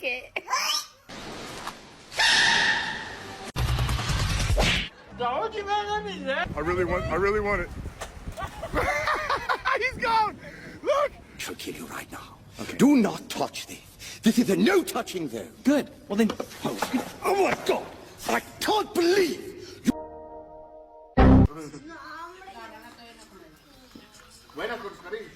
Okay. I really want it. He's gone. Look. She'll kill you right now. Okay. Do not touch this. This is a no touching zone. Good. Well then. Oh my God! I can't believe you. Buena con cariño.